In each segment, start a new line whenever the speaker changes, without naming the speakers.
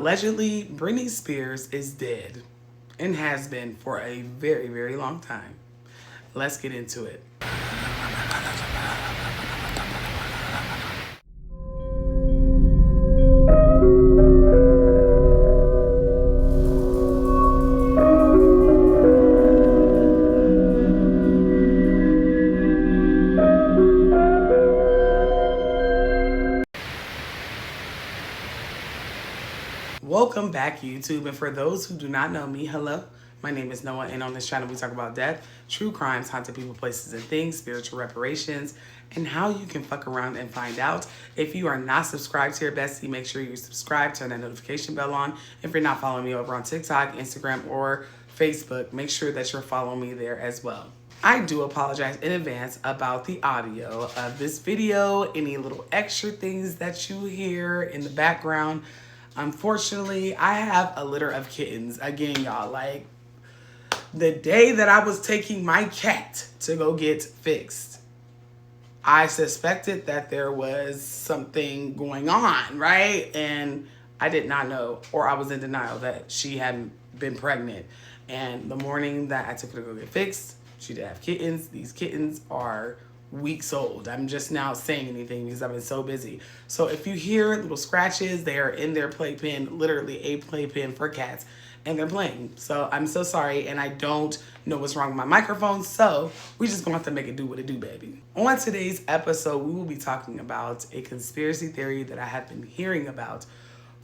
Allegedly, Brittney Spears is dead and has been for a very, very long time. Let's get into it. Welcome back, YouTube, and for those who do not know me, hello, my name is Noah, and on this channel we talk about death, true crimes, haunted people, places, and things, spiritual reparations, and how you can fuck around and find out. If you are not subscribed here, bestie, make sure you subscribe, turn that notification bell on. If you're not following me over on TikTok, Instagram, or Facebook, make sure that you're following me there as well. I do apologize in advance about the audio of this video, any little extra things that you hear in the background. Unfortunately, I have a litter of kittens. Again, y'all, like the day that I was taking my cat to go get fixed, I suspected that there was something going on, right? And I did not know, or I was in denial that she hadn't been pregnant. And the morning that I took her to go get fixed, she did have kittens. These kittens are weeks old. I'm just now saying anything because I've been so busy. So if you hear little scratches, they are in their playpen, literally a playpen for cats, and they're playing. So I'm so sorry, and I don't know what's wrong with my microphone, so we just gonna have to make it do what it do, baby. On today's episode, we will be talking about a conspiracy theory that I have been hearing about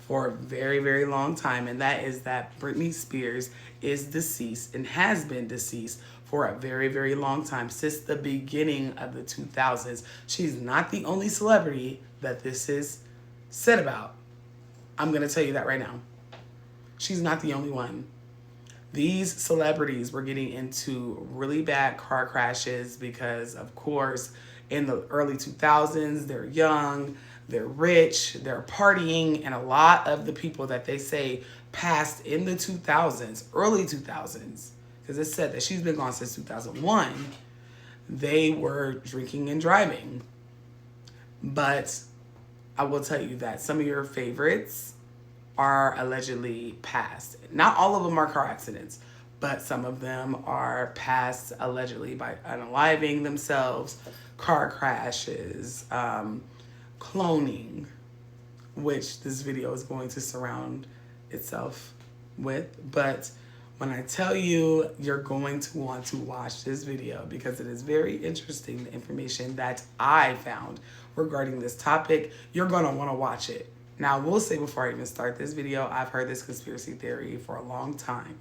for a very, very long time, and that is that Brittney Spears is deceased and has been deceased for a very, very long time, since the beginning of the 2000s. She's not the only celebrity that this is said about. I'm gonna tell you that right now. She's not the only one. These celebrities were getting into really bad car crashes because, of course, in the early 2000s, they're young, they're rich, they're partying, and a lot of the people that they say passed in the 2000s, early 2000s, because it said that she's been gone since 2001, they were drinking and driving. But I will tell you that some of your favorites are allegedly passed. Not all of them are car accidents, but some of them are passed allegedly by unaliving themselves, car crashes, cloning, which this video is going to surround itself with. But when I tell you, you're going to want to watch this video because it is very interesting, the information that I found regarding this topic. You're going to want to watch it. Now, I will say before I even start this video, I've heard this conspiracy theory for a long time.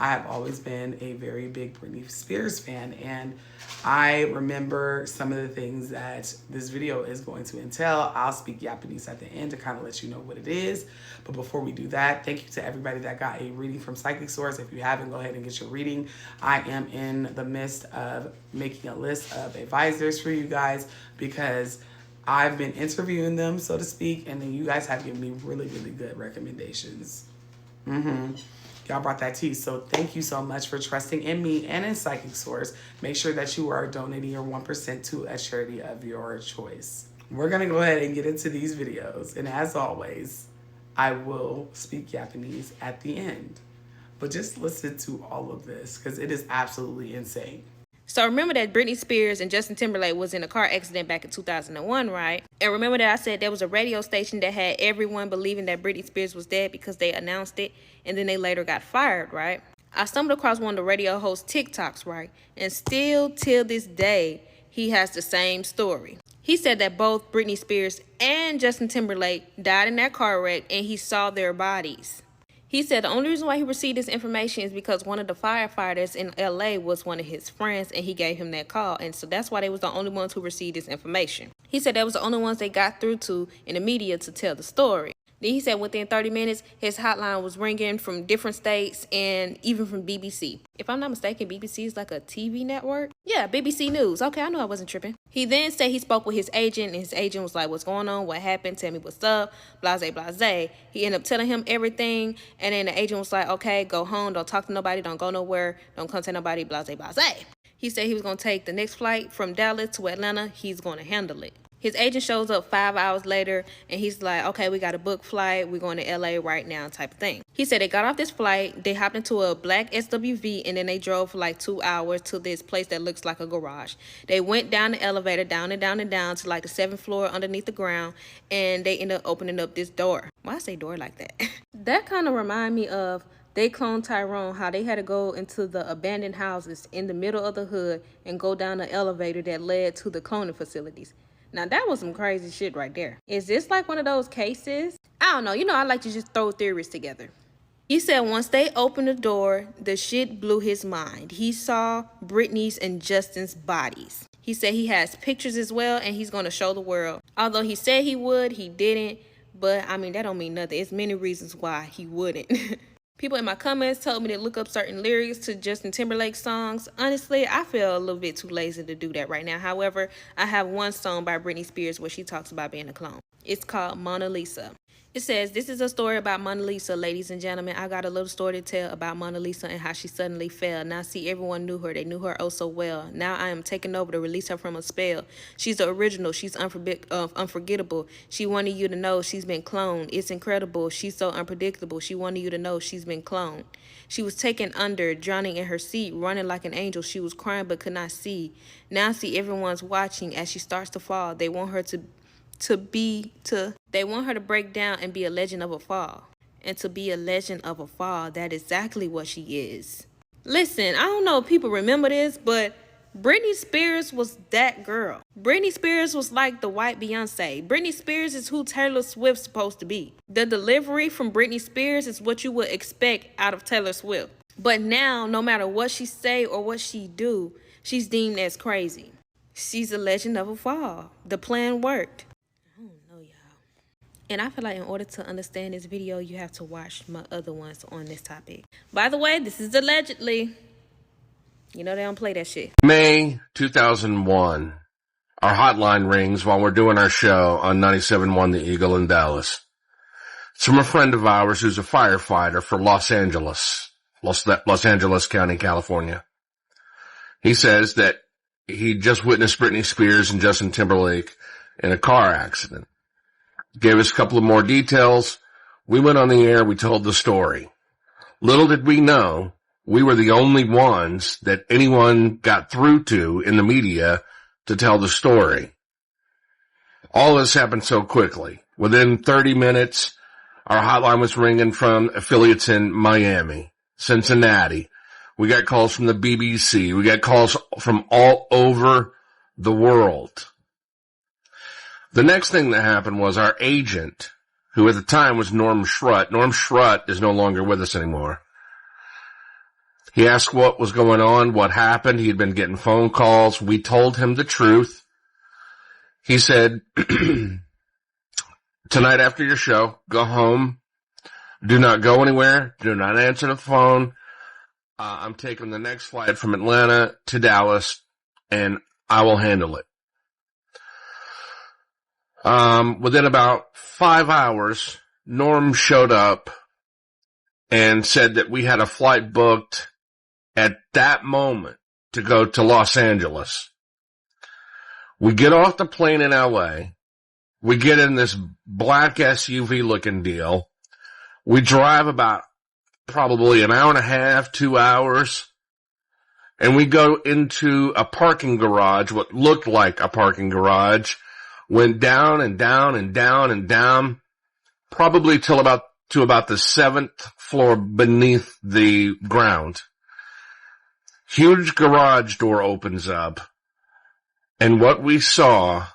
I have always been a very big Brittney Spears fan, and I remember some of the things that this video is going to entail. I'll speak Japanese at the end to kind of let you know what it is. But before we do that, thank you to everybody that got a reading from Psychic Source. If you haven't, go ahead and get your reading. I am in the midst of making a list of advisors for you guys because I've been interviewing them, so to speak, and then you guys have given me really, really good recommendations. Y'all brought that tea, so thank you so much for trusting in me and in Psychic Source. Make sure that you are donating your 1% to a charity of your choice. We're gonna go ahead and get into these videos, and as always, I will speak Japanese at the end. But just listen to all of this, because it is absolutely insane.
So remember that Brittney Spears and Justin Timberlake was in a car accident back in 2001, right? And remember that I said there was a radio station that had everyone believing that Brittney Spears was dead because they announced it, and then they later got fired, right? I stumbled across one of the radio host's TikToks, right? And still till this day, he has the same story. He said that both Brittney Spears and Justin Timberlake died in that car wreck, and he saw their bodies. He said the only reason why he received this information is because one of the firefighters in LA was one of his friends, and he gave him that call. And so that's why they was the only ones who received this information. He said that was the only ones they got through to in the media to tell the story. Then he said within 30 minutes, his hotline was ringing from different states and even from BBC. If I'm not mistaken, BBC is like a TV network. Yeah, BBC News. Okay, I knew I wasn't tripping. He then said he spoke with his agent, and his agent was like, what's going on? What happened? Tell me what's up. Blase, blase. He ended up telling him everything, and then the agent was like, okay, go home. Don't talk to nobody. Don't go nowhere. Don't contact nobody. Blase, blase. He said he was going to take the next flight from Dallas to Atlanta. He's going to handle it. His agent shows up 5 hours later and he's like, okay, we got a book flight. We're going to LA right now type of thing. He said they got off this flight. They hopped into a black SWV and then they drove for like 2 hours to this place that looks like a garage. They went down the elevator, down and down and down to like the 7th floor underneath the ground. And they ended up opening up this door. Why I say door like that? That kind of remind me of they cloned Tyrone, how they had to go into the abandoned houses in the middle of the hood and go down the elevator that led to the cloning facilities. Now, that was some crazy shit right there. Is this like one of those cases? I don't know. You know, I like to just throw theories together. He said once they opened the door, the shit blew his mind. He saw Brittney's and Justin's bodies. He said he has pictures as well, and he's going to show the world. Although he said he would, he didn't. But, I mean, that don't mean nothing. It's many reasons why he wouldn't. People in my comments told me to look up certain lyrics to Justin Timberlake's songs. Honestly, I feel a little bit too lazy to do that right now. However, I have one song by Brittney Spears where she talks about being a clone. It's called Mona Lisa. It says, this is a story about Mona Lisa, ladies and gentlemen. I got a little story to tell about Mona Lisa and how she suddenly fell. Now, see, everyone knew her. They knew her oh so well. Now I am taking over to release her from a spell. She's the original. She's unforgettable. She wanted you to know she's been cloned. It's incredible. She's so unpredictable. She wanted you to know she's been cloned. She was taken under, drowning in her seat, running like an angel. She was crying but could not see. Now, see, everyone's watching as she starts to fall. They want her to break down and be a legend of a fall. And to be a legend of a fall, that is exactly what she is. Listen, I don't know if people remember this, but Brittney Spears was that girl. Brittney Spears was like the white Beyonce. Brittney Spears is who Taylor Swift's supposed to be. The delivery from Brittney Spears is what you would expect out of Taylor Swift. But now, no matter what she say or what she do, she's deemed as crazy. She's a legend of a fall. The plan worked. And I feel like in order to understand this video, you have to watch my other ones on this topic. By the way, this is allegedly. You know they don't play that shit.
May 2001. Our hotline rings while we're doing our show on 97.1 The Eagle in Dallas. It's from a friend of ours who's a firefighter for Los Angeles County, California. He says that he just witnessed Brittney Spears and Justin Timberlake in a car accident. Gave us a couple of more details. We went on the air. We told the story. Little did we know, we were the only ones that anyone got through to in the media to tell the story. All this happened so quickly. Within 30 minutes, our hotline was ringing from affiliates in Miami, Cincinnati. We got calls from the BBC. We got calls from all over the world. The next thing that happened was our agent, who at the time was Norm Schrut. Norm Schrut is no longer with us anymore. He asked what was going on, what happened. He had been getting phone calls. We told him the truth. He said, tonight after your show, go home. Do not go anywhere. Do not answer the phone. I'm taking the next flight from Atlanta to Dallas, and I will handle it. Within about 5 hours, Norm showed up and said that we had a flight booked at that moment to go to Los Angeles. We get off the plane in LA. We get in this black SUV looking deal. We drive about probably an hour and a half, 2 hours, and we go into a parking garage, what looked like a parking garage. Went down and down and down and down, probably to about the 7th floor beneath the ground. Huge garage door opens up, and what we saw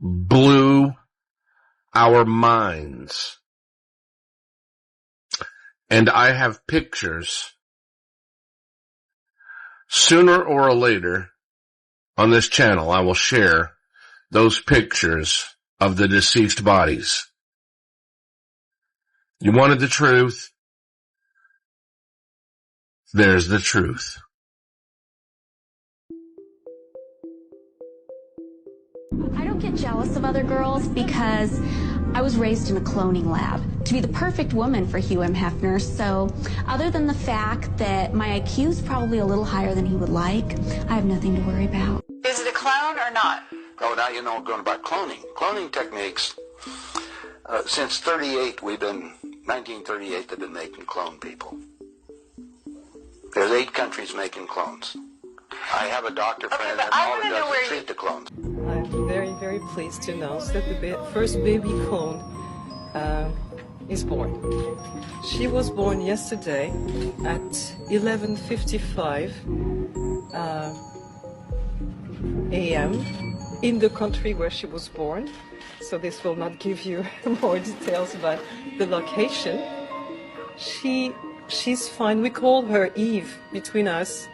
blew our minds. And I have pictures. Sooner or later, on this channel, I will share those pictures of the deceased bodies. You wanted the truth? There's the truth.
I don't get jealous of other girls because I was raised in a cloning lab to be the perfect woman for Hugh M. Hefner. So other than the fact that my IQ is probably a little higher than he would like, I have nothing to worry about.
Is it a clone or not? Oh, now you know going about cloning. Cloning techniques, since 1938, they've been making clone people. There's 8 countries making clones. I have a doctor friend that all he does is treat the clones.
I'm very, very pleased to announce that the first baby clone is born. She was born yesterday at 11:55 a.m. in the country where she was born. So this will not give you more details about the location. She's fine. We call her Eve between us.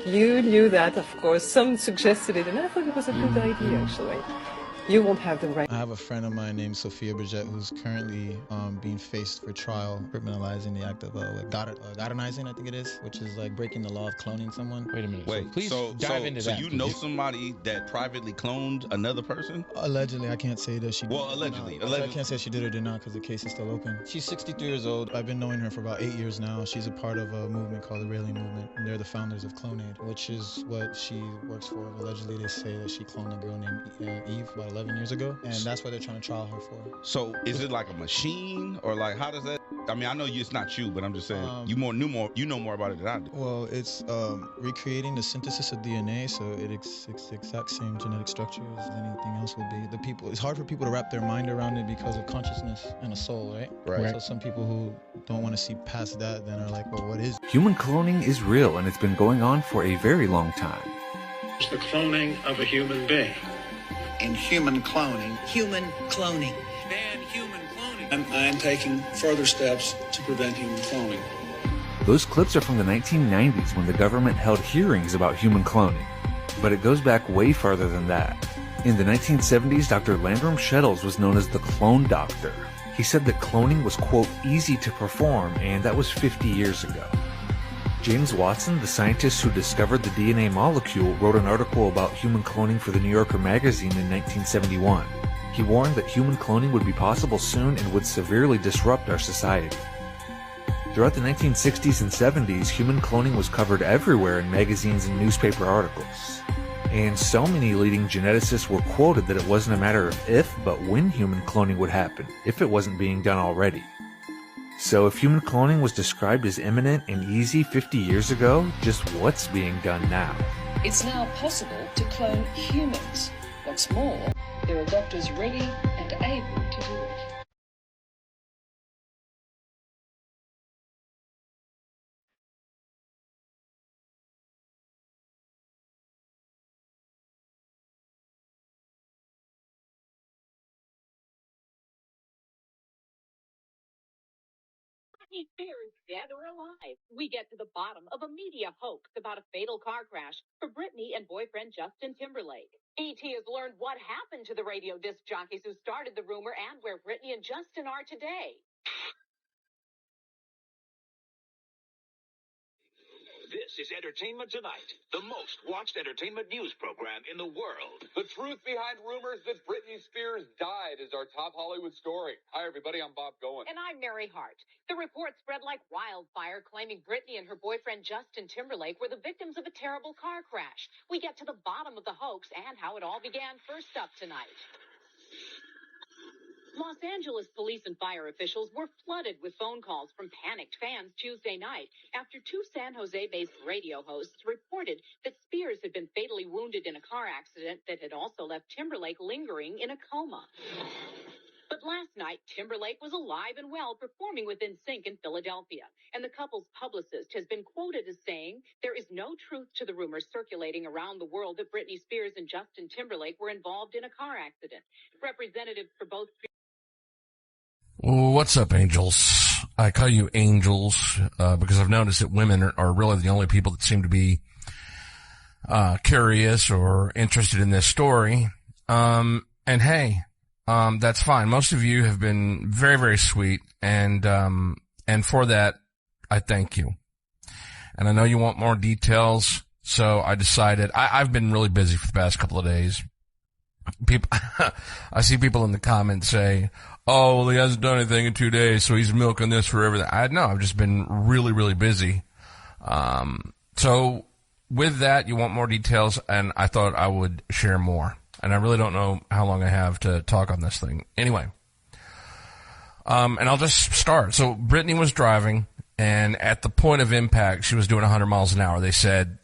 You knew that, of course. Some suggested it, and I thought it was a good idea, actually. You won't have the right.
I have a friend of mine named Sophia Bridget who's currently being faced for trial, criminalizing the act of Godonizing, I think it is, which is like breaking the law of cloning someone.
Wait a minute.
Wait,
so please dive into that.
So you know somebody that privately cloned another person?
Allegedly, I can't say that she did.
Well, allegedly.
I can't say she did or did not because the case is still open. She's 63 years old. I've been knowing her for about 8 years now. She's a part of a movement called the Rayleigh Movement, and they're the founders of Clonaid, which is what she works for. Allegedly, they say that she cloned a girl named Eve about 11 years ago, and that's what they're trying to trial her for.
So is it like a machine, or like how does that? I mean, I know it's not you, but I'm just saying you know more about it than I do.
Well, it's recreating the synthesis of DNA, so it's the exact same genetic structure as anything else would be. It's hard for people to wrap their mind around it because of consciousness and a soul, right?
Right.
So some people who don't want to see past that then are like, well, what is?
Human cloning is real, and it's been going on for a very long time.
It's the cloning of a human being.
In human cloning.
Human cloning.
Ban human cloning. I'm taking further steps to prevent human cloning.
Those clips are from the 1990s when the government held hearings about human cloning. But it goes back way farther than that. In the 1970s, Dr. Landrum Shettles was known as the clone doctor. He said that cloning was, quote, easy to perform, and that was 50 years ago. James Watson, the scientist who discovered the DNA molecule, wrote an article about human cloning for the New Yorker magazine in 1971. He warned that human cloning would be possible soon and would severely disrupt our society. Throughout the 1960s and 70s, human cloning was covered everywhere in magazines and newspaper articles. And so many leading geneticists were quoted that it wasn't a matter of if, but when human cloning would happen, if it wasn't being done already. So if human cloning was described as imminent and easy 50 years ago, just what's being done now?
It's now possible to clone humans. What's more, there are doctors ready and able to do it.
Brittney Spears, dead or alive. We get to the bottom of a media hoax about a fatal car crash for Brittney and boyfriend Justin Timberlake. ET has learned what happened to the radio disc jockeys who started the rumor and where Brittney and Justin are today.
This is Entertainment Tonight, the most watched entertainment news program in the world.
The truth behind rumors that Brittney Spears died is our top Hollywood story. Hi, everybody. I'm Bob Goen.
And I'm Mary Hart. The report spread like wildfire, claiming Brittney and her boyfriend Justin Timberlake were the victims of a terrible car crash. We get to the bottom of the hoax and how it all began first up tonight. Los Angeles police and fire officials were flooded with phone calls from panicked fans Tuesday night after 2 San Jose-based radio hosts reported that Spears had been fatally wounded in a car accident that had also left Timberlake lingering in a coma. But last night, Timberlake was alive and well, performing with NSYNC in Philadelphia. And the couple's publicist has been quoted as saying, there is no truth to the rumors circulating around the world that Brittney Spears and Justin Timberlake were involved in a car accident. Representatives for both...
What's up, angels? I call you angels because I've noticed that women are really the only people that seem to be curious or interested in this story. And hey, that's fine. Most of you have been very, very sweet, and for that, I thank you. And I know you want more details, so I decided I've been really busy for the past couple of days. People, I see people in the comments say, oh, well, he hasn't done anything in 2 days, so he's milking this for everything. I've just been really, really busy. So with that, you want more details, and I thought I would share more. and I really don't know how long I have to talk on this thing. Anyway, and I'll just start. So Brittney was driving, and at the point of impact, she was doing 100 miles an hour. They said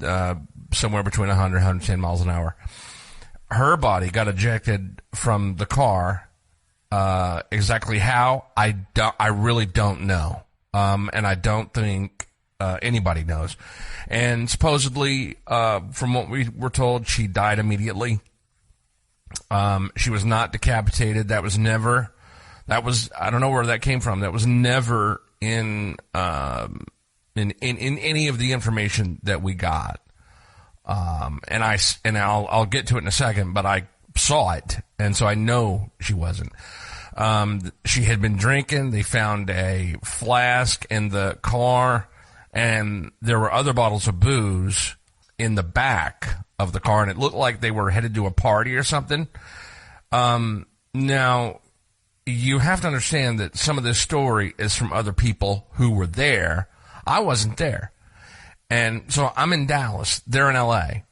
somewhere between 100 and 110 miles an hour. Her body got ejected from the car. Exactly how, I really don't know. And I don't think anybody knows. And supposedly, from what we were told, she died immediately. She was not decapitated. I don't know where that came from. That was never in any of the information that we got. And I'll get to it in a second, but I saw it, and so I know she wasn't. She had been drinking. They found a flask in the car, and there were other bottles of booze in the back of the car, and it looked like they were headed to a party or something. Now, you have to understand that some of this story is from other people who were there. I wasn't there. And so I'm in Dallas. They're in L.A.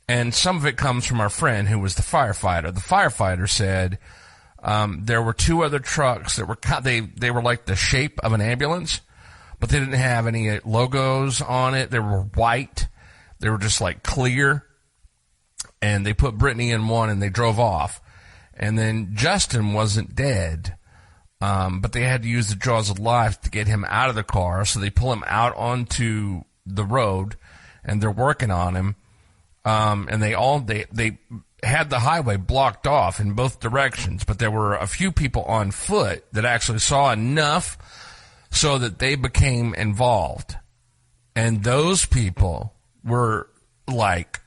And some of it comes from our friend who was the firefighter. The firefighter said there were two other trucks that were they were like the shape of an ambulance, but they didn't have any logos on it. They were white. They were just like clear. And they put Brittney in one, and they drove off. And then Justin wasn't dead, but they had to use the jaws of life to get him out of the car. So they pull him out onto the road, and they're working on him. And they had the highway blocked off in both directions, but there were a few people on foot that actually saw enough so that they became involved. And those people were like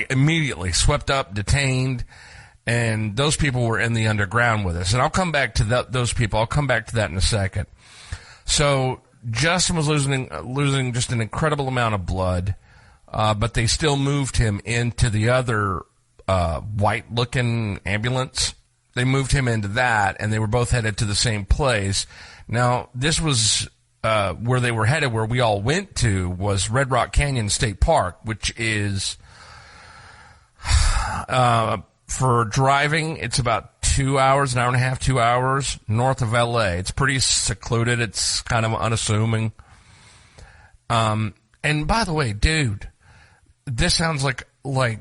immediately swept up, detained, and those people were in the underground with us. And I'll come back to those people. I'll come back to that in a second. So Justin was losing just an incredible amount of blood, but they still moved him into the other white-looking ambulance. They moved him into that, and they were both headed to the same place. Now, this was where they were headed, where we all went to, was Red Rock Canyon State Park, which is, for driving, it's about 2 hours, an hour and a half, 2 hours north of L.A. It's pretty secluded. It's kind of unassuming. And by the way, dude, this sounds like a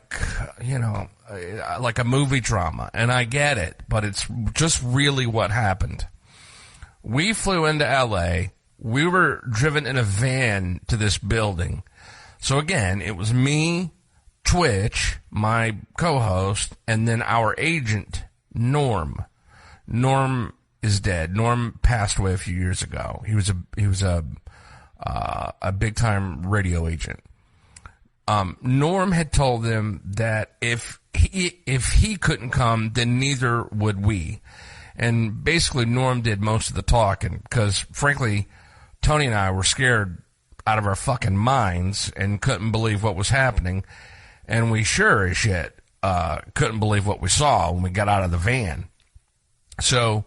movie drama, and I get it, but it's just really what happened. We flew into L.A. We were driven in a van to this building. So again, it was me, Twitch, my co-host, and then our agent, Norm. Norm is dead. Norm passed away a few years ago. He was a big time radio agent. Norm had told them that if he couldn't come, then neither would we. And basically, Norm did most of the talking because, frankly, Tony and I were scared out of our fucking minds and couldn't believe what was happening. And we sure as shit couldn't believe what we saw when we got out of the van. So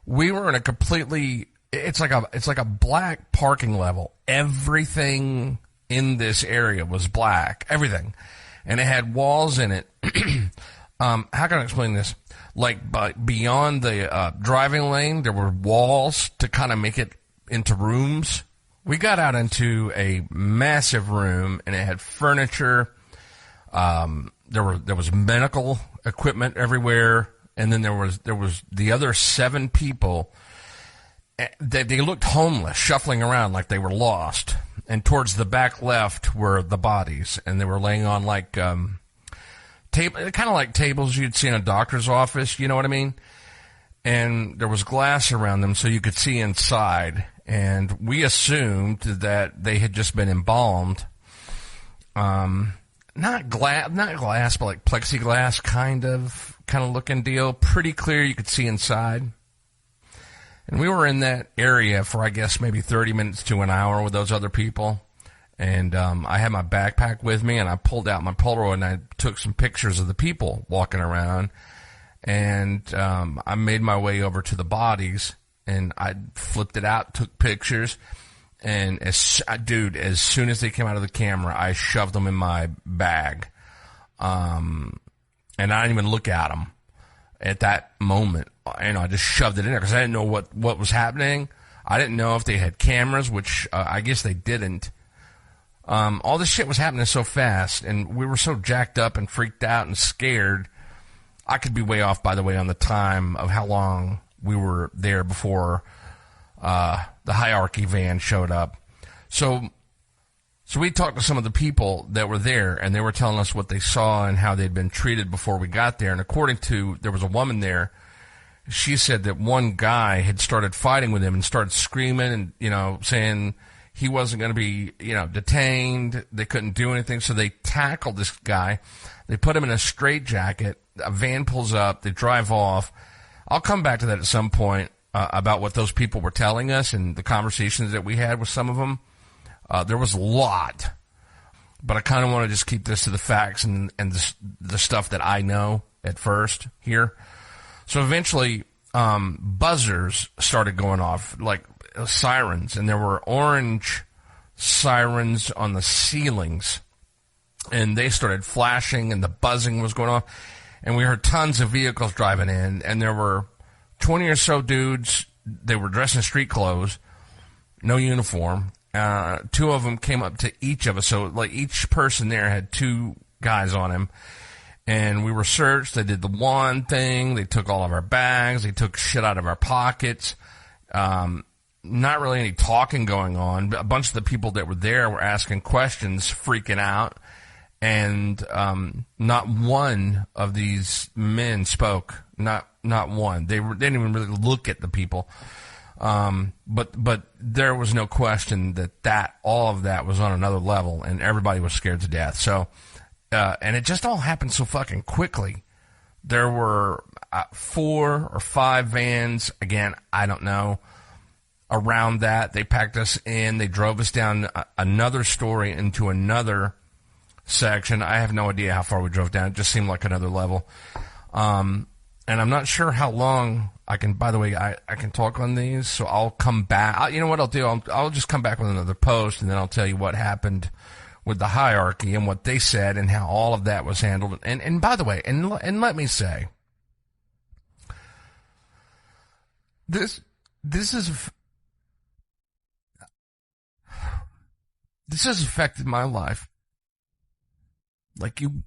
we were in a completely, it's like a black parking level. Everything in this area was black. Everything. And it had walls in it. How can I explain this? Like, beyond the driving lane, there were walls to kind of make it into rooms. We got out into a massive room, and it had furniture. There was medical equipment everywhere, and then there was the other 7 people. They looked homeless, shuffling around like they were lost. And towards the back left were the bodies, and they were laying on like kind of like tables you'd see in a doctor's office. You know what I mean? And there was glass around them, so you could see inside. And we assumed that they had just been embalmed. Not glass, but like plexiglass kind of looking deal. Pretty clear, you could see inside. And we were in that area for, I guess, maybe 30 minutes to an hour with those other people. And I had my backpack with me, and I pulled out my Polaroid, and I took some pictures of the people walking around. And I made my way over to the bodies, and I flipped it out, took pictures. And as soon as they came out of the camera, I shoved them in my bag. And I didn't even look at them at that moment. I just shoved it in there because I didn't know what was happening. I didn't know if they had cameras, which I guess they didn't. All this shit was happening so fast, and we were so jacked up and freaked out and scared. I could be way off, by the way, on the time of how long we were there before the hierarchy van showed up. So we talked to some of the people that were there, and they were telling us what they saw and how they'd been treated before we got there. And according to, there was a woman there, she said that one guy had started fighting with him and started screaming and, saying he wasn't going to be, detained. They couldn't do anything. So they tackled this guy. They put him in a straitjacket. A van pulls up. They drive off. I'll come back to that at some point about what those people were telling us and the conversations that we had with some of them. There was a lot, but I kind of want to just keep this to the facts and the stuff that I know at first here. So eventually, buzzers started going off, like sirens, and there were orange sirens on the ceilings, and they started flashing, and the buzzing was going off, and we heard tons of vehicles driving in, and there were 20 or so dudes. They were dressed in street clothes, no uniform. Two of them came up to each of us, so like each person there had two guys on him, and we were searched. They did the one thing. They took all of our bags. They took shit out of our pockets. Not really any talking going on. A bunch of the people that were there were asking questions, freaking out, and not one of these men spoke. Not one. They didn't even really look at the people. But there was no question that all of that was on another level, and everybody was scared to death. So, and it just all happened so fucking quickly. There were 4 or 5 vans, again, I don't know, around that. They packed us in. They drove us down another story into another section. I have no idea how far we drove down. It just seemed like another level. And I'm not sure how long I can, by the way, I can talk on these, so I'll come back. You know what I'll do? I'll just come back with another post, and then I'll tell you what happened with the hierarchy and what they said and how all of that was handled. And by the way, and let me say, this has affected my life like you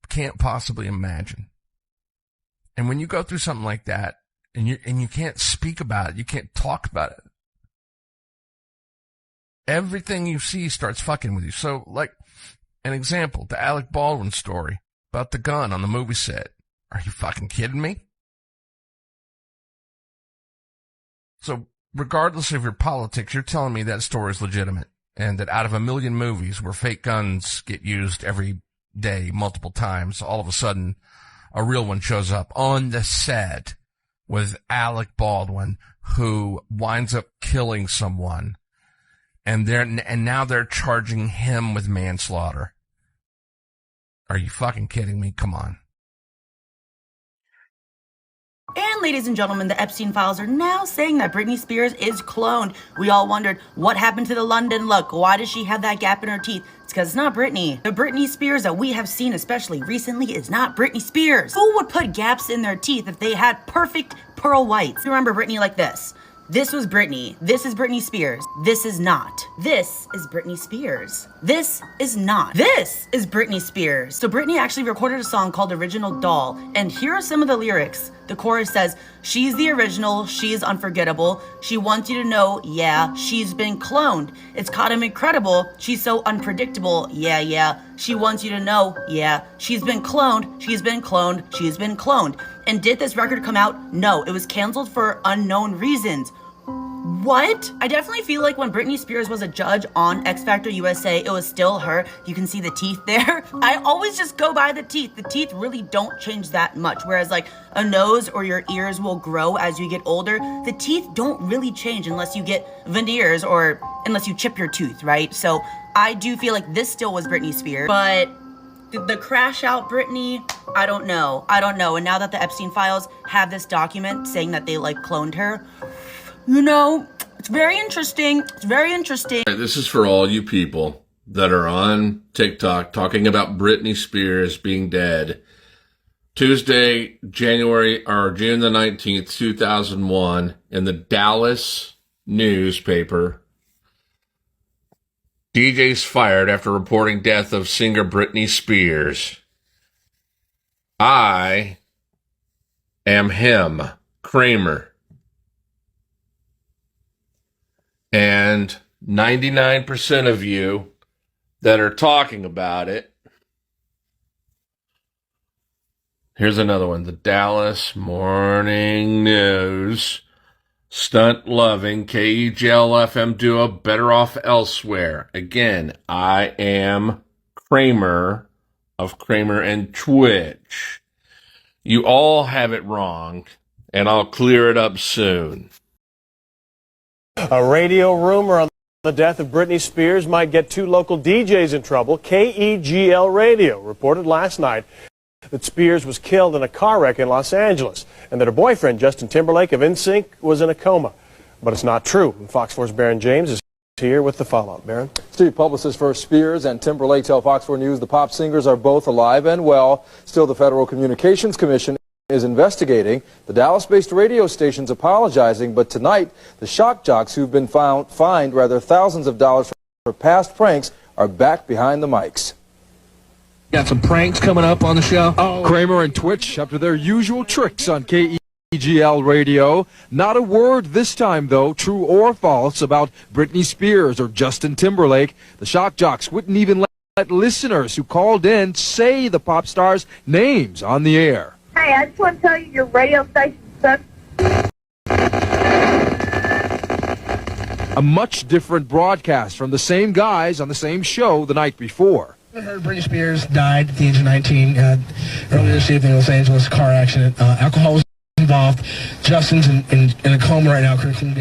can't possibly imagine. And when you go through something like that, and you can't speak about it, you can't talk about it, everything you see starts fucking with you. So, like, an example, the Alec Baldwin story about the gun on the movie set. Are you fucking kidding me? So, regardless of your politics, you're telling me that story is legitimate, and that out of 1 million movies where fake guns get used every day multiple times, all of a sudden a real one shows up on the set with Alec Baldwin, who winds up killing someone, and now they're charging him with manslaughter. Are you fucking kidding me? Come on.
And ladies and gentlemen, the Epstein files are now saying that Britney Spears is cloned. We all wondered, what happened to the London look? Why does she have that gap in her teeth? It's because it's not Britney. The Britney Spears that we have seen, especially recently, is not Britney Spears. Who would put gaps in their teeth if they had perfect pearl whites? Remember Britney like this. This was Brittany. This is Britney Spears. This is not. This is Britney Spears. This is not. This is Britney Spears. So Britney actually recorded a song called Original Doll, and here are some of the lyrics. The chorus says, she's the original, she's unforgettable. She wants you to know, yeah, she's been cloned. It's kind of incredible, she's so unpredictable, yeah. She wants you to know, yeah, she's been cloned, she's been cloned, she's been cloned. And did this record come out? No, it was canceled for unknown reasons. What? I definitely feel like when Britney Spears was a judge on X Factor USA, it was still her. You can see the teeth there. I always just go by the teeth. The teeth really don't change that much. Whereas like a nose or your ears will grow as you get older. The teeth don't really change unless you get veneers or unless you chip your tooth, right? So I do feel like this still was Britney Spears, but the crash out Britney, I don't know. And now that the Epstein files have this document saying that they like cloned her, you know, it's very interesting.
This is for all you people that are on TikTok talking about Britney Spears being dead. Tuesday, June the 19th, 2001, in the Dallas newspaper. DJ's fired after reporting death of singer Brittney Spears. I am him, Kramer. And 99% of you that are talking about it. Here's another one. The Dallas Morning News. Stunt-loving KEGL-FM duo better off elsewhere. Again, I am Kramer of Kramer and Twitch. You all have it wrong, and I'll clear it up soon.
A radio rumor on the death of Brittney Spears might get two local DJs in trouble. KEGL Radio reported last night that Spears was killed in a car wreck in Los Angeles and that her boyfriend, Justin Timberlake of NSYNC, was in a coma. But it's not true. Fox 4's Baron James is here with the follow-up. Baron?
Steve, publicists for Spears and Timberlake tell Fox 4 News the pop singers are both alive and well. Still, the Federal Communications Commission is investigating. The Dallas-based radio station's apologizing, but tonight, the shock jocks who've been fined thousands of dollars for past pranks are back behind the mics.
Got some pranks coming up on the show.
Kramer and Twitch up to their usual tricks on KEGL Radio. Not a word this time, though, true or false, about Brittney Spears or Justin Timberlake. The shock jocks wouldn't even let listeners who called in say the pop stars' names on the air.
Hey, I just want to tell you your radio station sucks.
A much different broadcast from the same guys on the same show the night before.
I heard Brittney Spears died at the age of 19 earlier this evening in Los Angeles, car accident. Alcohol was involved. Justin's in a coma right now.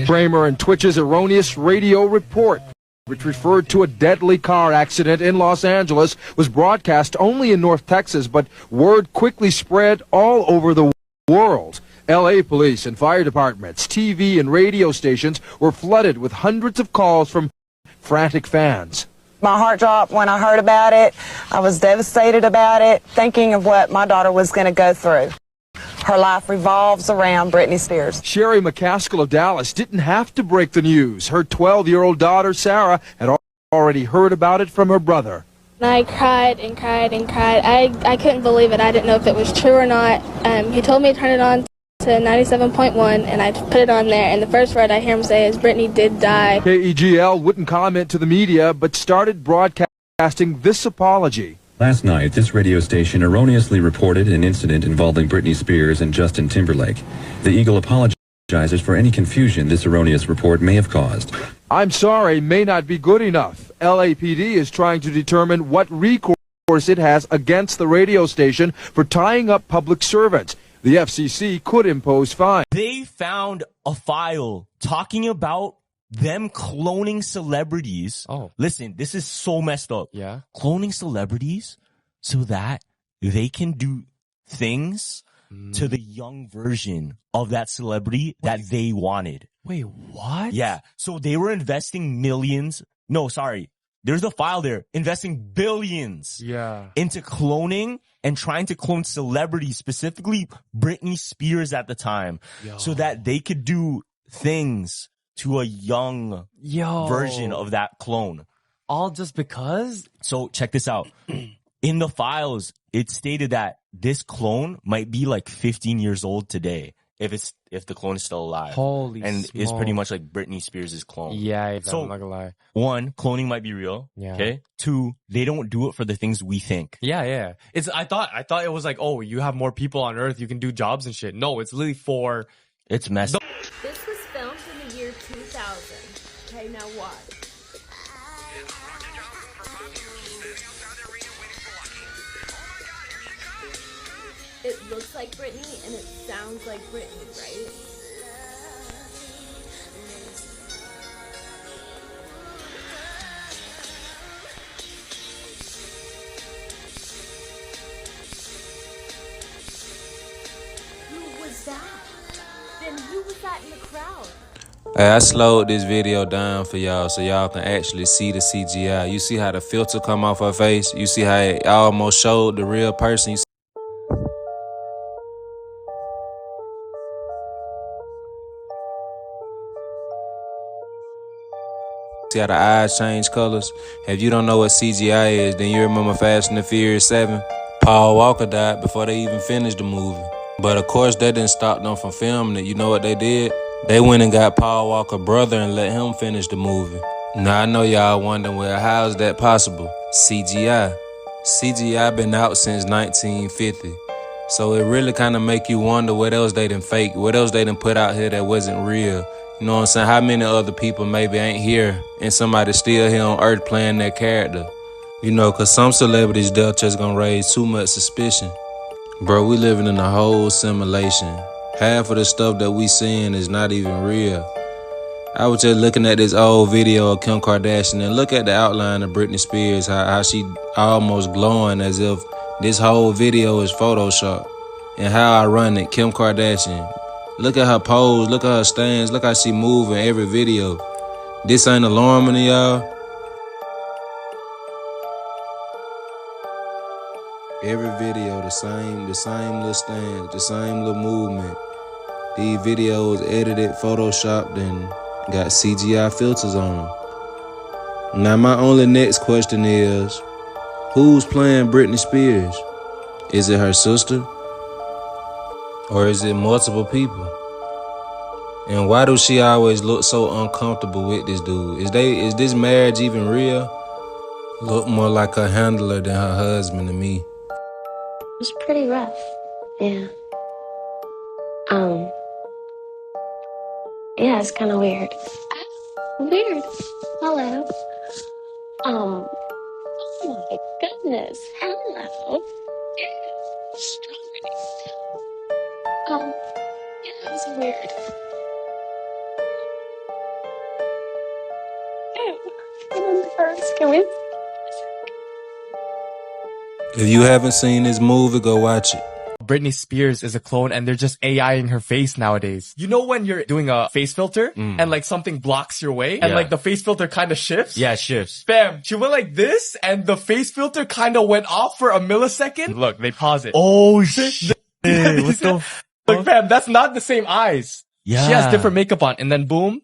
Kramer and Twitch's erroneous radio report, which referred to a deadly car accident in Los Angeles, was broadcast only in North Texas, but word quickly spread all over the world. L.A. police and fire departments, TV and radio stations were flooded with hundreds of calls from frantic fans.
My heart dropped when I heard about it. I was devastated about it, thinking of what my daughter was going to go through. Her life revolves around Brittney Spears.
Sherry McCaskill of Dallas didn't have to break the news. Her 12-year-old daughter, Sarah, had already heard about it from her brother.
I cried and cried and cried. I couldn't believe it. I didn't know if it was true or not. He told me to turn it on to 97.1, and I put it on there, and the first word I hear him say is, Brittney did die.
KEGL wouldn't comment to the media, but started broadcasting this apology.
Last night, this radio station erroneously reported an incident involving Brittney Spears and Justin Timberlake. The Eagle apologizes for any confusion this erroneous report may have caused.
I'm sorry may not be good enough. LAPD is trying to determine what recourse it has against the radio station for tying up public servants. The FCC could impose fines.
They found a file talking about them cloning celebrities. Oh. Listen, this is so messed up.
Yeah.
Cloning celebrities so that they can do things to the young version of that celebrity that they wanted.
Wait, what?
Yeah. So they were investing millions. No, sorry. There's a file there investing billions into cloning and trying to clone celebrities, specifically Brittney Spears at the time, so that they could do things to a young version of that clone.
All just because?
So check this out. In the files, it stated that this clone might be like 15 years old today if the clone is still alive.
Holy
And
smoke.
it's pretty much like Britney Spears' clone.
Yeah,
so,
I'm not gonna lie.
One, cloning might be real.
Yeah.
Okay. Two, they don't do it for the things we think.
Yeah. I thought it was like, oh, you have more people on Earth, you can do jobs and shit. No, it's literally for...
It's messed up.
This was filmed in the year 2000. Okay, now what? It looks like Brittney and it sounds like Brittney, right? Who was that? Then who was that in the crowd?
Hey, I slowed this video down for y'all so y'all can actually see the CGI. You see how the filter come off her face? You see how it almost showed the real person? See how the eyes change colors? If you don't know what CGI is, then you remember Fast and the Furious 7? Paul Walker died before they even finished the movie. But of course, that didn't stop them from filming it. You know what they did? They went and got Paul Walker's brother and let him finish the movie. Now, I know y'all wondering, well, how is that possible? CGI. CGI been out since 1950. So it really kind of make you wonder what else they done fake, what else they done put out here that wasn't real. You know what I'm saying? How many other people maybe ain't here and somebody still here on Earth playing their character? You know, because some celebrities' death just gonna raise too much suspicion. Bro, we living in a whole simulation. Half of the stuff that we seeing is not even real. I was just looking at this old video of Kim Kardashian and look at the outline of Brittney Spears, how she almost glowing as if this whole video is Photoshop. And how ironic, Kim Kardashian. Look at her pose, look at her stance, look how she move in every video. This ain't alarming to y'all? Every video, the same little stance, the same little movement. These videos edited, photoshopped, and got CGI filters on them. Now my only next question is, who's playing Brittney Spears? Is it her sister? Or is it multiple people? And why does she always look so uncomfortable with this dude? Is this marriage even real? Look more like her handler than her husband to me.
It was pretty rough. Yeah. Yeah, it's kind of weird. Weird. Hello. Oh my goodness. Hello. Yeah, it's weird. Can we?
If you haven't seen this movie, go watch it.
Brittney Spears is a clone and they're just AIing her face nowadays. You know when you're doing a face filter and like something blocks your way and like the face filter kind of shifts?
Yeah, it shifts.
Bam, she went like this and the face filter kind of went off for a millisecond. Look, they pause it.
Oh shit. What the
Look, fam, that's not the same eyes.
Yeah.
She has different makeup on and then boom.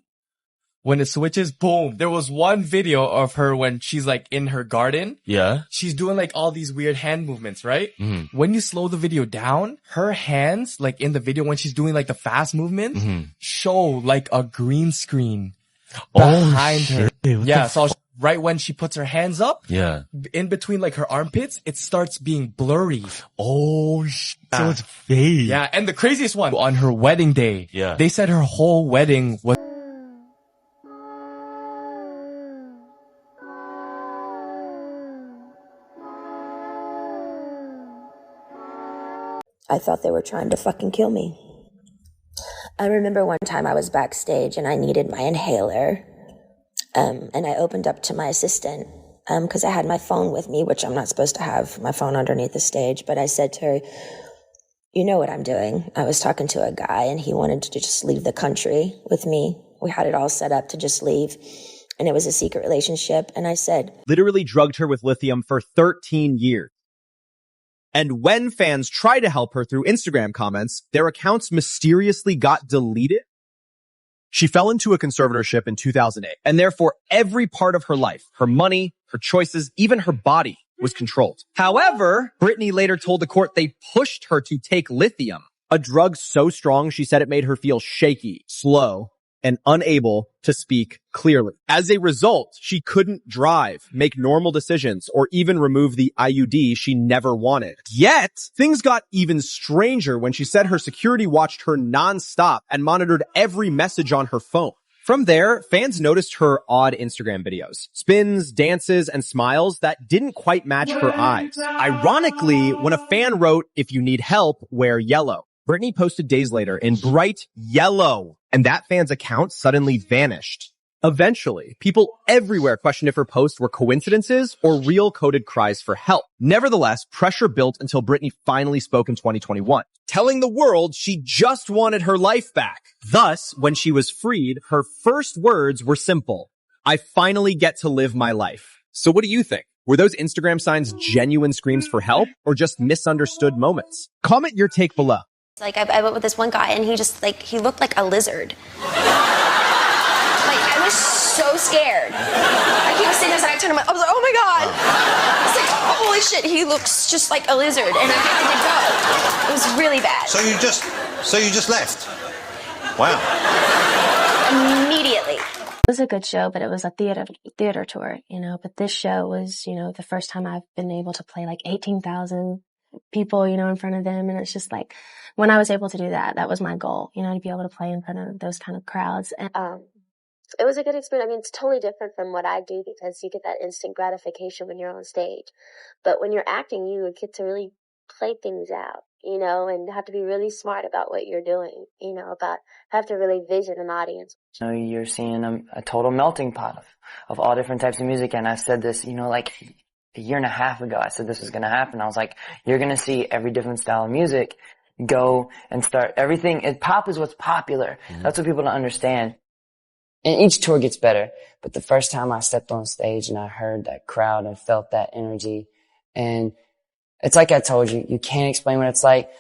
When it switches, boom. There was one video of her when she's like in her garden.
Yeah.
She's doing like all these weird hand movements, right?
Mm-hmm.
When you slow the video down, her hands, like in the video when she's doing like the fast movements, show like a green screen behind her. Yeah, so right when she puts her hands up, in between like her armpits, it starts being blurry.
Oh shit. So it's fake.
Yeah, and the craziest one, on her wedding day, they said her whole wedding was
I thought they were trying to fucking kill me. I remember one time I was backstage and I needed my inhaler. And I opened up to my assistant because I had my phone with me, which I'm not supposed to have my phone underneath the stage. But I said to her, you know what I'm doing. I was talking to a guy and he wanted to just leave the country with me. We had it all set up to just leave. And it was a secret relationship. And I said,
literally drugged her with lithium for 13 years. And when fans tried to help her through Instagram comments, their accounts mysteriously got deleted. She fell into a conservatorship in 2008, and therefore every part of her life, her money, her choices, even her body was controlled. However, Brittney later told the court they pushed her to take lithium, a drug so strong she said it made her feel shaky, slow, and unable to speak clearly. As a result, she couldn't drive, make normal decisions, or even remove the IUD she never wanted. Yet, things got even stranger when she said her security watched her nonstop and monitored every message on her phone. From there, fans noticed her odd Instagram videos, spins, dances, and smiles that didn't quite match her eyes. Ironically, when a fan wrote, "If you need help, wear yellow," Brittney posted days later in bright yellow, and that fan's account suddenly vanished. Eventually, people everywhere questioned if her posts were coincidences or real coded cries for help. Nevertheless, pressure built until Brittney finally spoke in 2021, telling the world she just wanted her life back. Thus, when she was freed, her first words were simple: "I finally get to live my life." So what do you think? Were those Instagram signs genuine screams for help or just misunderstood moments? Comment your take below.
like, I went with this one guy and he just, like, he looked like a lizard. Like, I
was so scared. He was sitting there, I turned him, I was like, oh my God. I was like, holy shit, he looks just like a lizard, and I had to go. It was really bad.
So you just left? Wow.
Immediately.
It was a good show, but it was a theater tour, but this show was, the first time I've been able to play like 18,000 people, in front of them. And it's just like, when I was able to do that, that was my goal, to be able to play in front of those kind of crowds. And, it was a good experience. I mean, it's totally different from what I do because you get that instant gratification when you're on stage. But when you're acting, you get to really play things out, and have to be really smart about what you're doing, have to really vision an audience.
You're seeing a total melting pot of all different types of music. And I said this, like a year and a half ago, I said this was going to happen. I was like, you're going to see every different style of music go and start everything. And pop is what's popular. Mm-hmm. That's what people don't understand. And each tour gets better. But the first time I stepped on stage and I heard that crowd and felt that energy, and it's like I told you, you can't explain what it's like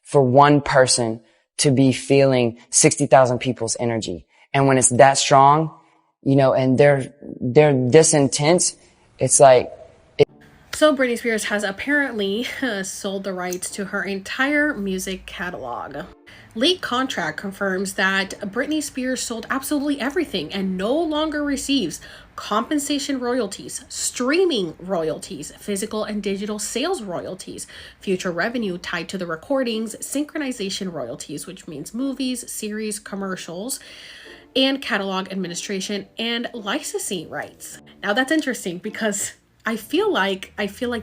for one person to be feeling 60,000 people's energy. And when it's that strong, and they're this intense, it's like.
So Britney Spears has apparently sold the rights to her entire music catalog. Leaked contract confirms that Britney Spears sold absolutely everything and no longer receives compensation royalties, streaming royalties, physical and digital sales royalties, future revenue tied to the recordings, synchronization royalties, which means movies, series, commercials, and catalog administration and licensing rights. Now that's interesting because I feel like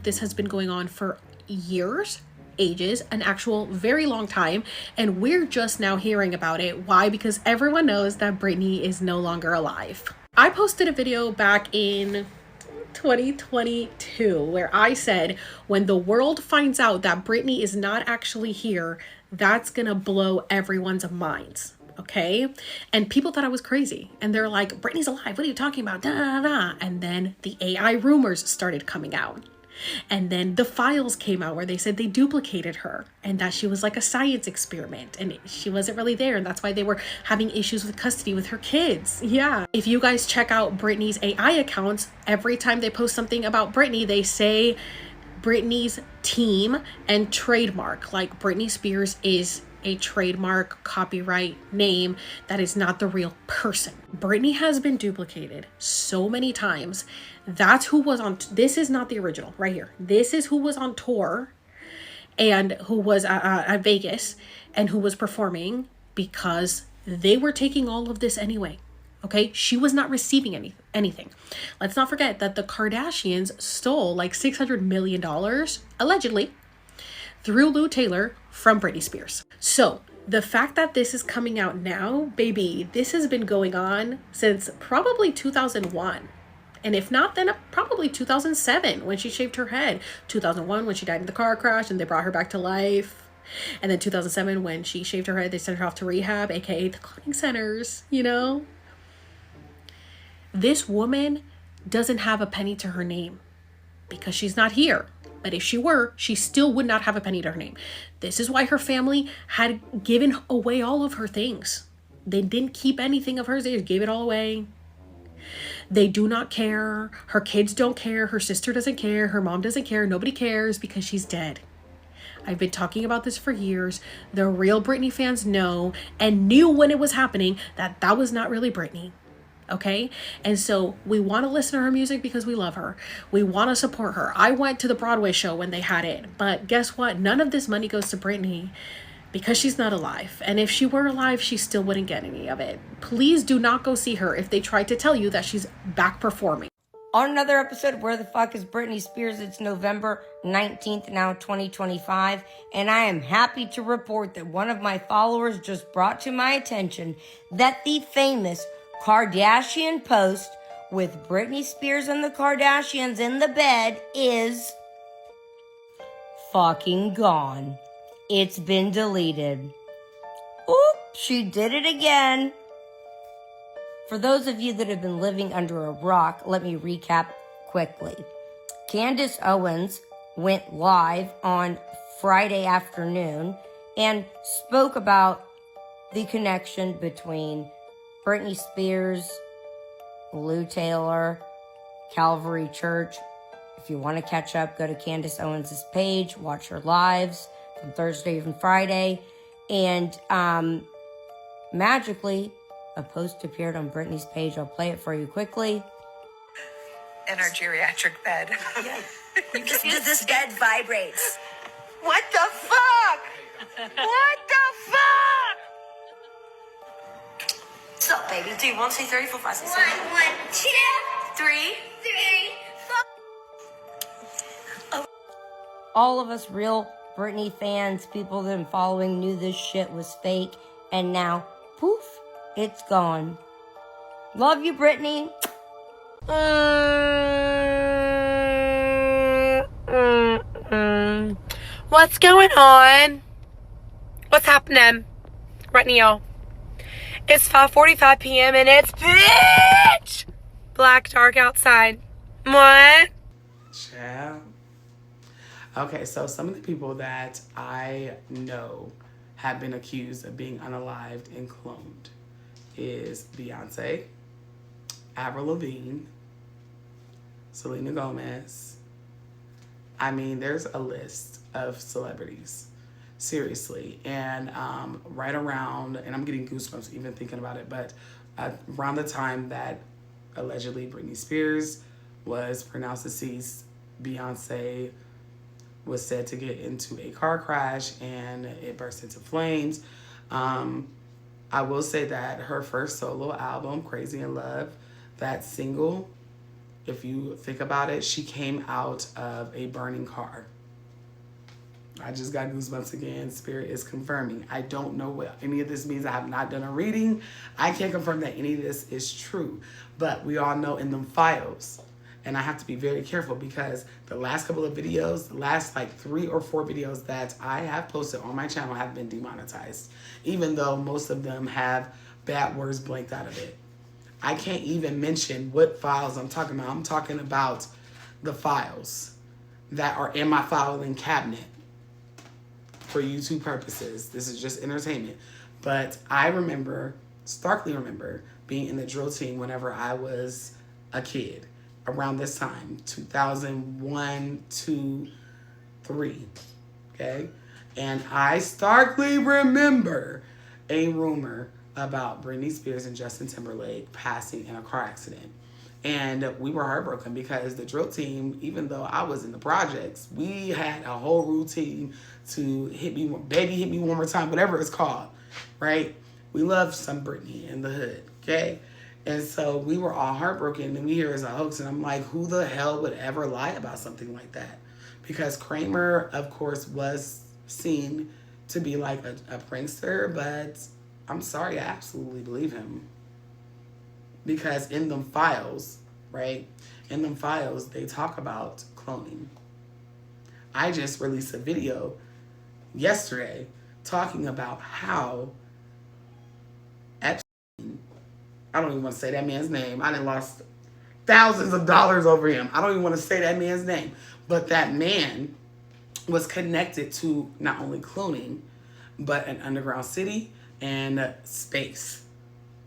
this has been going on for years, ages, an actual very long time, and we're just now hearing about it. Why? Because everyone knows that Britney is no longer alive. I posted a video back in 2022 where I said, when the world finds out that Britney is not actually here, that's gonna blow everyone's minds. Okay. And people thought I was crazy. And they're like, Britney's alive. What are you talking about? Da, da, da. And then the AI rumors started coming out. And then the files came out where they said they duplicated her and that she was like a science experiment and she wasn't really there. And that's why they were having issues with custody with her kids. Yeah. If you guys check out Britney's AI accounts, every time they post something about Britney, they say Britney's team and trademark, like Britney Spears is a trademark copyright name that is not the real person. Britney has been duplicated so many times. That's who was on, this is not the original right here. This is who was on tour and who was at Vegas and who was performing, because they were taking all of this anyway. Okay, she was not receiving anything. Let's not forget that the Kardashians stole like $600 million, allegedly, through Lou Taylor from Britney Spears. So the fact that this is coming out now, baby, this has been going on since probably 2001. And if not, then probably 2007 when she shaved her head. 2001 when she died in the car crash and they brought her back to life. And then 2007 when she shaved her head, they sent her off to rehab, aka the cloning centers, This woman doesn't have a penny to her name because she's not here. But if she were, she still would not have a penny to her name. This is why her family had given away all of her things. They didn't keep anything of hers. They just gave it all away. They do not care. Her kids don't care. Her sister doesn't care. Her mom doesn't care. Nobody cares because she's dead. I've been talking about this for years. The real Britney fans know and knew when it was happening that that was not really Britney. Okay. And so we want to listen to her music because we love her. We want to support her. I went to the Broadway show when they had it, but guess what? None of this money goes to Britney because she's not alive. And if she were alive, she still wouldn't get any of it. Please do not go see her if they try to tell you that she's back performing.
On another episode of Where the Fuck is Britney Spears? It's November 19th, now 2025, and I am happy to report that one of my followers just brought to my attention that the famous Kardashian post with Britney Spears and the Kardashians in the bed is fucking gone. It's been deleted. Oop, she did it again. For those of you that have been living under a rock, let me recap quickly. Candace Owens went live on Friday afternoon and spoke about the connection between Britney Spears Lou Taylor, Calvary Church. If you want to catch up, go to Candace Owens' page, watch her lives from Thursday and Friday. And magically, a post appeared on Brittney's page. I'll play it for you quickly.
In our geriatric bed.
Yeah. This bed vibrates.
What the fuck? What the fuck?
Stop, baby. Do 1, 2, 3, 4, 5, 6, 7.
1, 2,
3.
4.
All of us real Brittney fans, people that have been following, knew this shit was fake. And now, poof, it's gone. Love you, Brittney.
What's going on? What's happening? Brittney, y'all. It's 5:45 p.m. and it's pitch black dark outside. What?
Child. Okay, so some of the people that I know have been accused of being unalived and cloned is Beyonce, Avril Lavigne, Selena Gomez. I mean, there's a list of celebrities, seriously. And right around, and I'm getting goosebumps even thinking about it, but around the time that allegedly Britney Spears was pronounced deceased, Beyonce was said to get into a car crash and it burst into flames. I will say that her first solo album, Crazy in Love, that single, if you think about it, she came out of a burning car. I just got goosebumps again. Spirit is confirming. I don't know what any of this means. I have not done a reading. I can't confirm that any of this is true. But we all know in them files, and I have to be very careful because the last couple of videos, the last like 3 or 4 videos that I have posted on my channel have been demonetized, even though most of them have bad words blanked out of it. I can't even mention what files I'm talking about. I'm talking about the files that are in my filing cabinet for YouTube purposes. This is just entertainment. But I remember, starkly remember, being in the drill team whenever I was a kid. Around this time, 2001, 2, 3, okay? And I starkly remember a rumor about Britney Spears and Justin Timberlake passing in a car accident. And we were heartbroken because the drill team, even though I was in the projects, we had a whole routine to hit me, baby hit me one more time, whatever it's called, right? We love some Britney in the hood, okay? And so we were all heartbroken, and we hear it's a hoax, and I'm like, who the hell would ever lie about something like that? Because Kramer, of course, was seen to be like a prankster, but I'm sorry, I absolutely believe him. Because in them files, right, in them files, they talk about cloning. I just released a video yesterday talking about how Epstein, I don't even want to say that man's name. I done lost thousands of dollars over him. I don't even want to say that man's name. But that man was connected to not only cloning, but an underground city and space.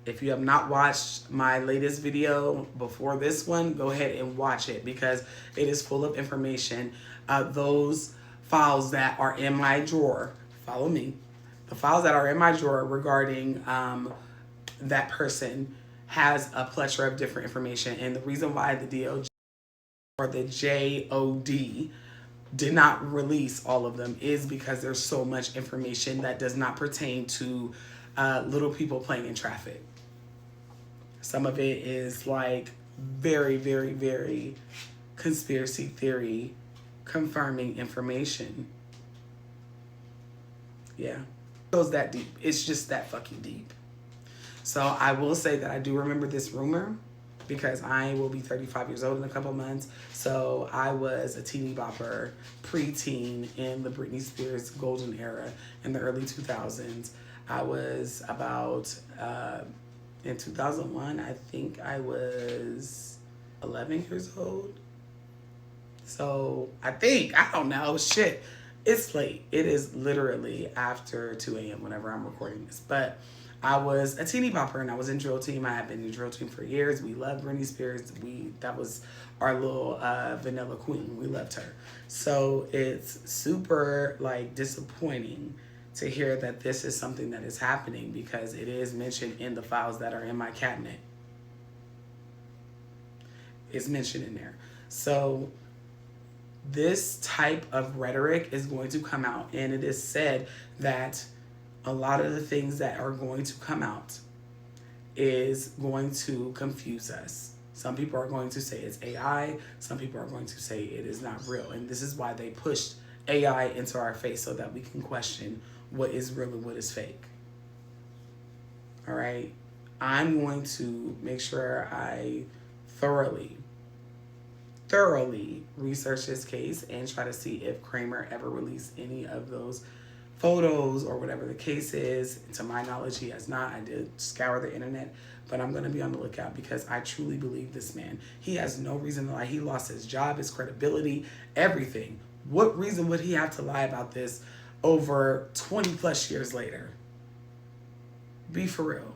If you have not watched my latest video before this one, go ahead and watch it because it is full of information. Those files that are in my drawer, follow me. The files that are in my drawer regarding that person has a plethora of different information. And the reason why the DOJ or the JOD did not release all of them is because there's so much information that does not pertain to little people playing in traffic. Some of it is like very, very, very conspiracy theory confirming information. Yeah, it goes that deep. It's just that fucking deep. So I will say that I do remember this rumor because I will be 35 years old in a couple months. So I was a teeny bopper, preteen in the Britney Spears golden era in the early 2000s. I was about, in 2001, I think I was 11 years old. So I don't know, shit. It's late. It is literally after 2 a.m. whenever I'm recording this. But I was a teeny bopper and I was in drill team. I had been in drill team for years. We loved Brittney Spears. That was our little vanilla queen. We loved her. So it's super like disappointing to hear that this is something that is happening, because it is mentioned in the files that are in my cabinet. It's mentioned in there. So this type of rhetoric is going to come out, and it is said that a lot of the things that are going to come out is going to confuse us. Some people are going to say it's AI. Some people are going to say it is not real. And this is why they pushed AI into our face, so that we can question what is real and what is fake. All right. I'm going to make sure I thoroughly research this case and try to see if Kramer ever released any of those photos or whatever the case is. To my knowledge, he has not. I did scour the internet, but I'm going to be on the lookout, because I truly believe this man. He has no reason to lie. He lost his job, his credibility, everything. What reason would he have to lie about this over 20 plus years later? Be for real.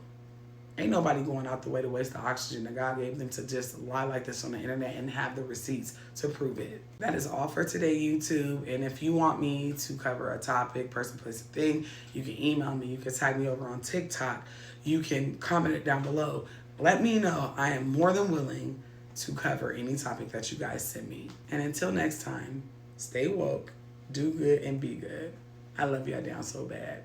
Ain't nobody going out the way to waste the oxygen that God gave them to just lie like this on the internet and have the receipts to prove it. That is all for today, YouTube. And if you want me to cover a topic, person, place, a thing, you can email me. You can tag me over on TikTok. You can comment it down below. Let me know. I am more than willing to cover any topic that you guys send me. And until next time, stay woke, do good, and be good. I love y'all down so bad.